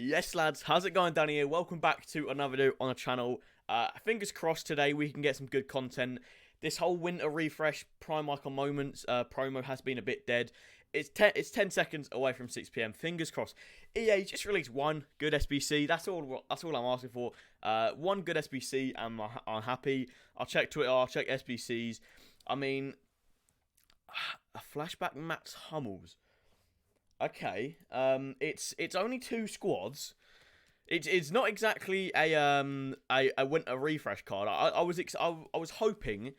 Yes, lads, how's it going, Danny here? Welcome back to another video on the channel. Fingers crossed today we can get some good content. This whole winter refresh Prime Icon Moments promo has been a bit dead. It's 10 seconds away from 6 p.m. Fingers crossed. EA just released one good SBC. That's all I'm asking for. One good SBC and I'm happy. I'll check Twitter, I'll check SBCs. I mean, a flashback Max Hummels. Okay, it's only two squads. It's not exactly a winter refresh card. I was hoping.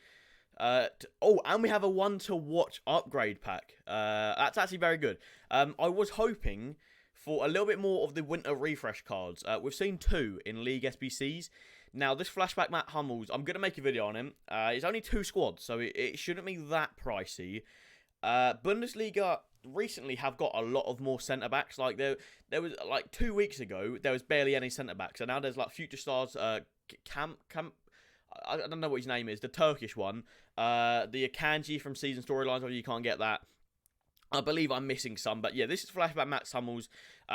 And we have a one to watch upgrade pack. That's actually very good. I was hoping for a little bit more of the winter refresh cards. We've seen two in League SBCs. Now this flashback Matt Hummels, I'm gonna make a video on him. It's only two squads, so it shouldn't be that pricey. Bundesliga recently have got a lot of more centre backs. Like there was like 2 weeks ago there was barely any centre backs, and now there's like future stars. Chem. I don't know what his name is. The Turkish one. The Akanji from Season Storylines. Or you can't get that. I believe I'm missing some, but yeah, this is flashback Max Hummels.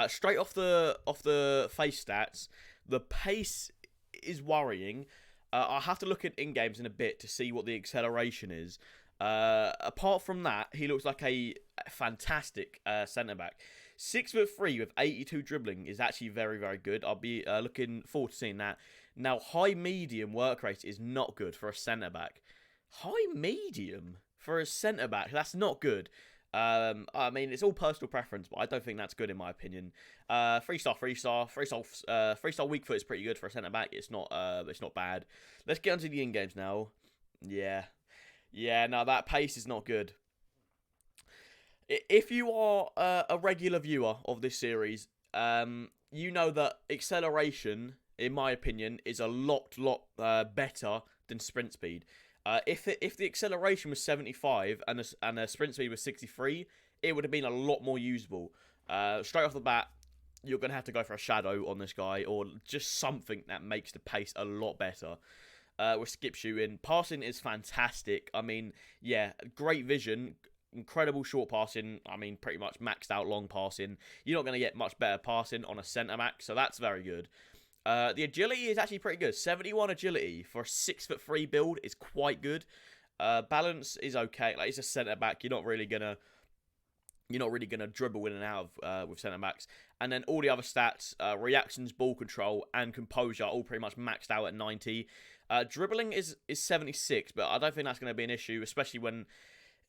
Straight off the face stats, the pace is worrying. I'll have to look at in-games in a bit to see what the acceleration is. Apart from that, he looks like a fantastic centre-back. 6'3" with 82 dribbling is actually very, very good. I'll be looking forward to seeing that. Now, high-medium work rate is not good for a centre-back. High-medium for a centre-back? That's not good. I mean, it's all personal preference, but I don't think that's good in my opinion. 3-star. 3-star weak foot is pretty good for a centre-back. It's not bad. Let's get onto the in-games now. Yeah, no, that pace is not good. If you are a regular viewer of this series, you know that acceleration, in my opinion, is a lot better than sprint speed. If the acceleration was 75 and the sprint speed was 63, it would have been a lot more usable. Straight off the bat, you're going to have to go for a shadow on this guy, or just something that makes the pace a lot better. With skip shooting. Passing is fantastic. I mean, yeah, great vision, incredible short passing. I mean, pretty much maxed out long passing. You're not going to get much better passing on a centre-back, so that's very good. The agility is actually pretty good. 71 agility for a 6'3" build is quite good. Balance is okay. Like, it's a centre-back. You're not really gonna dribble in and out of with centre backs. And then all the other stats, reactions, ball control, and composure, all pretty much maxed out at 90. Dribbling is 76, but I don't think that's going to be an issue, especially when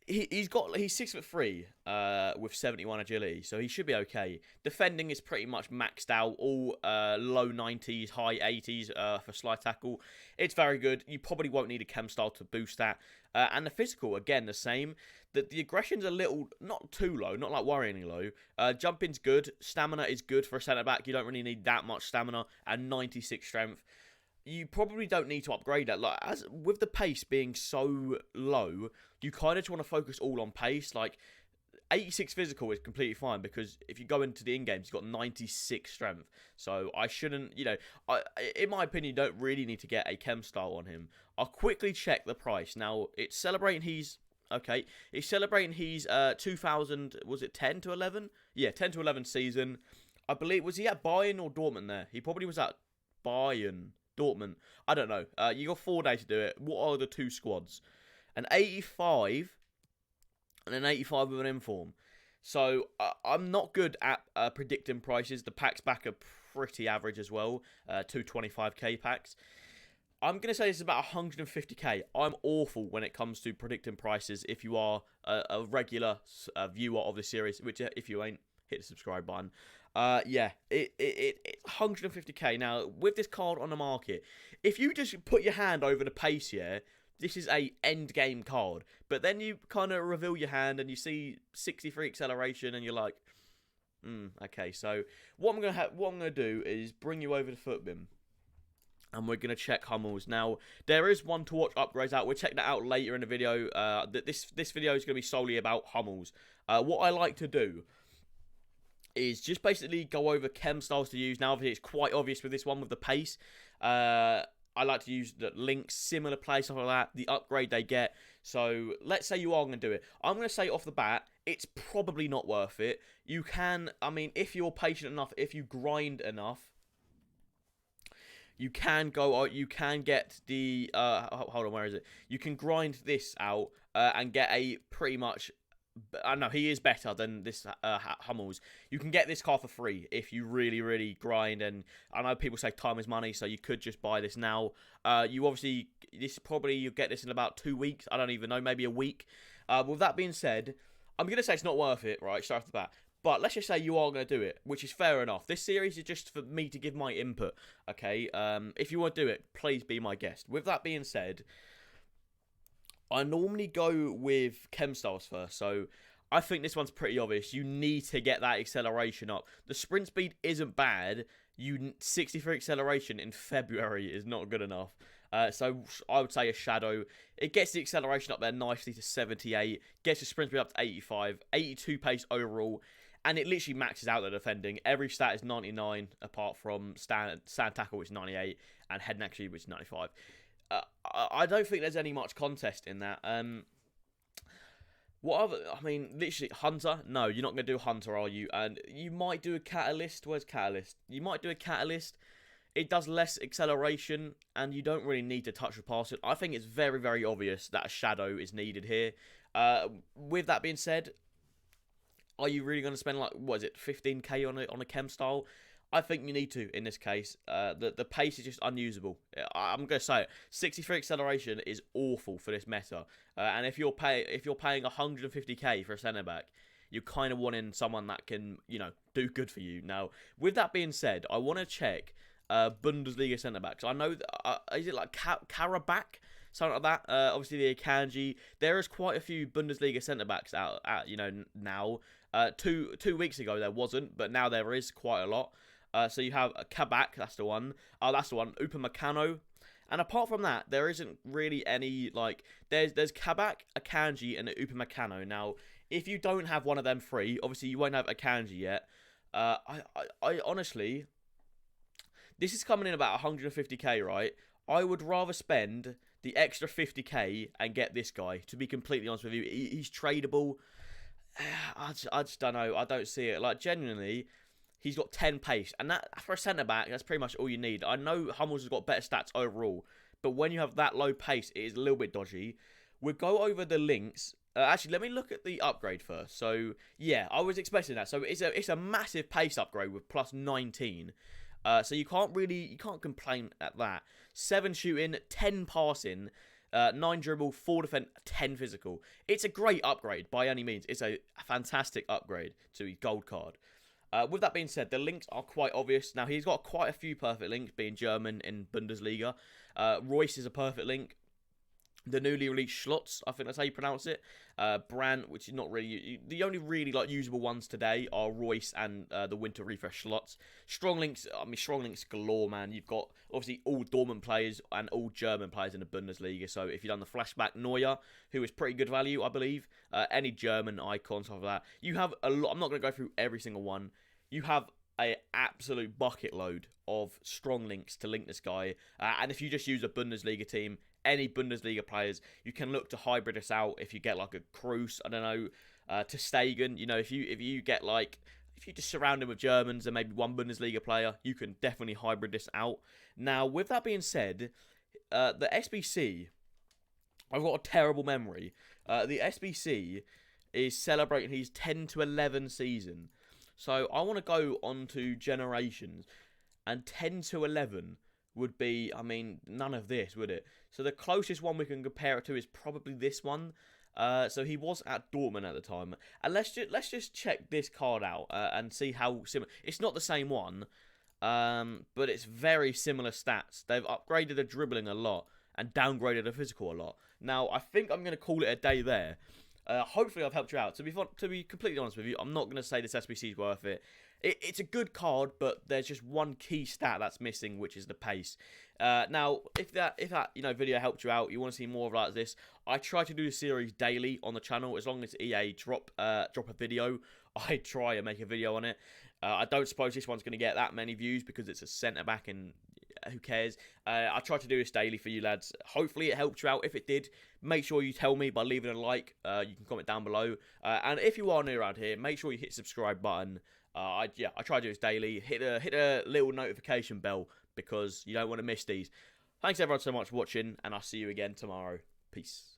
he's 6'3" with 71 agility, so he should be okay. Defending is pretty much maxed out, all low 90s, high 80s for slide tackle. It's very good. You probably won't need a chem style to boost that. And the physical, again, the same. The aggression's a little, not too low, not like worryingly low. Jumping's good. Stamina is good for a centre-back. You don't really need that much stamina. And 96 strength. You probably don't need to upgrade that. Like, as with the pace being so low, you kind of just want to focus all on pace. Like, 86 physical is completely fine, because if you go into the in-games, he's got 96 strength. So I shouldn't, in my opinion, you don't really need to get a chem style on him. I'll quickly check the price. Now, it's celebrating he's 2000, was it 10 to 11? Yeah, 10 to 11 season. I believe, was he at Bayern or Dortmund there? He probably was at Bayern. Dortmund. I don't know. You got 4 days to do it. What are the two squads? An 85 and an 85 with an inform. So I'm not good at predicting prices. The packs back are pretty average as well. 225k packs. I'm going to say this is about 150k. I'm awful when it comes to predicting prices. If you are a regular viewer of the series, which if you ain't, hit the subscribe button. Yeah, it's 150k. Now, with this card on the market, if you just put your hand over the pace here, this is a end game card. But then you kind of reveal your hand and you see 63 acceleration, and you're like, okay. So what I'm gonna do is bring you over to Footbin, and we're gonna check Hummels. Now, there is one to watch upgrades out. We'll check that out later in the video. This video is gonna be solely about Hummels. What I like to do is just basically go over chem styles to use. Now, obviously, it's quite obvious with this one with the pace. I like to use the links, similar play, stuff like that, the upgrade they get. So, let's say you are going to do it. I'm going to say off the bat, it's probably not worth it. You can, I mean, if you're patient enough, if you grind enough, you can get the, hold on, where is it? You can grind this out and get a pretty much, I know he is better than this Hummels. You can get this car for free if you really, really grind. And I know people say time is money, so you could just buy this now. You obviously, you'll get this in about 2 weeks. I don't even know, maybe a week. With that being said, I'm going to say it's not worth it, right, straight off the bat. But let's just say you are going to do it, which is fair enough. This series is just for me to give my input, okay? If you want to do it, please be my guest. With that being said, I normally go with chem styles first, so I think this one's pretty obvious. You need to get that acceleration up. The sprint speed isn't bad. 63 acceleration in February is not good enough. So I would say a shadow. It gets the acceleration up there nicely to 78, gets the sprint speed up to 85, 82 pace overall, and it literally maxes out the defending. Every stat is 99, apart from stand tackle, which is 98, and head and actually, which is 95. I don't think there's any much contest in that. What other? I mean, literally, Hunter? No, you're not going to do Hunter, are you? And you might do a Catalyst. Where's Catalyst? You might do a Catalyst. It does less acceleration, and you don't really need to touch or pass it. I think it's very, very obvious that a shadow is needed here. With that being said, are you really going to spend, like, what is it, 15k on a chem style? I think you need to in this case. The pace is just unusable. I'm going to say it. 63 acceleration is awful for this meta. And if you're paying 150k for a centre back, you're kind of wanting someone that can, do good for you. Now, with that being said, I want to check Bundesliga centre backs. I know is it like Karabakh, something like that. Obviously the Akanji. There is quite a few Bundesliga centre backs out at now. 2 weeks ago there wasn't, but now there is quite a lot. So you have Kabak, that's the one. That's the one. Upamecano. And apart from that, there isn't really any, like, there's Kabak, Akanji, and Upamecano. Now, if you don't have one of them free, obviously you won't have Akanji yet. I honestly, this is coming in about 150k, right? I would rather spend the extra 50k and get this guy, to be completely honest with you. He's tradable. I just don't know. I don't see it. Like, genuinely, he's got 10 pace. And that, for a centre-back, that's pretty much all you need. I know Hummels has got better stats overall, but when you have that low pace, it is a little bit dodgy. We'll go over the links. Actually, let me look at the upgrade first. So, yeah, I was expecting that. So, it's a massive pace upgrade with plus 19. So, you can't complain at that. 7 shooting, 10 passing, 9 dribble, 4 defense, 10 physical. It's a great upgrade by any means. It's a fantastic upgrade to his gold card. With that being said, the links are quite obvious. Now, he's got quite a few perfect links, being German in Bundesliga. Royce is a perfect link. The newly released Schlotz, I think that's how you pronounce it. Brandt, which is not really... The only really usable ones today are Royce and the Winter Refresh Schlotz. Strong links galore, man. You've got, obviously, all Dortmund players and all German players in the Bundesliga. So, if you've done the Flashback Neuer, who is pretty good value, I believe. Any German icons, stuff like that. You have a lot... I'm not going to go through every single one. You have an absolute bucket load of strong links to link this guy. And if you just use a Bundesliga team, any Bundesliga players, you can look to hybrid this out. If you get like a Kroos, I don't know, to Stegen, if you get if you just surround him with Germans and maybe one Bundesliga player, you can definitely hybrid this out. Now, with that being said, the SBC, I've got a terrible memory. The SBC is celebrating his 10 to 11 season. So I want to go on to generations, and 10 to 11 would be, I mean, none of this, would it? So the closest one we can compare it to is probably this one. So he was at Dortmund at the time, and let's just check this card out and see how similar. It's not the same one, but it's very similar stats. They've upgraded the dribbling a lot and downgraded the physical a lot. Now I think I'm going to call it a day there. Hopefully I've helped you out. To be completely honest with you, I'm not going to say this SBC is worth it. It's a good card, but there's just one key stat that's missing, which is the pace. Now, if that video helped you out, you want to see more of like this, I try to do the series daily on the channel. As long as EA drop a video, I try and make a video on it. I don't suppose this one's going to get that many views because it's a centre back and who cares? I try to do this daily for you lads. Hopefully it helped you out. If it did, make sure you tell me by leaving a like. You can comment down below. And if you are new around here, make sure you hit the subscribe button. I try to do this daily. Hit a little notification bell because you don't want to miss these. Thanks everyone so much for watching, and I'll see you again tomorrow. Peace.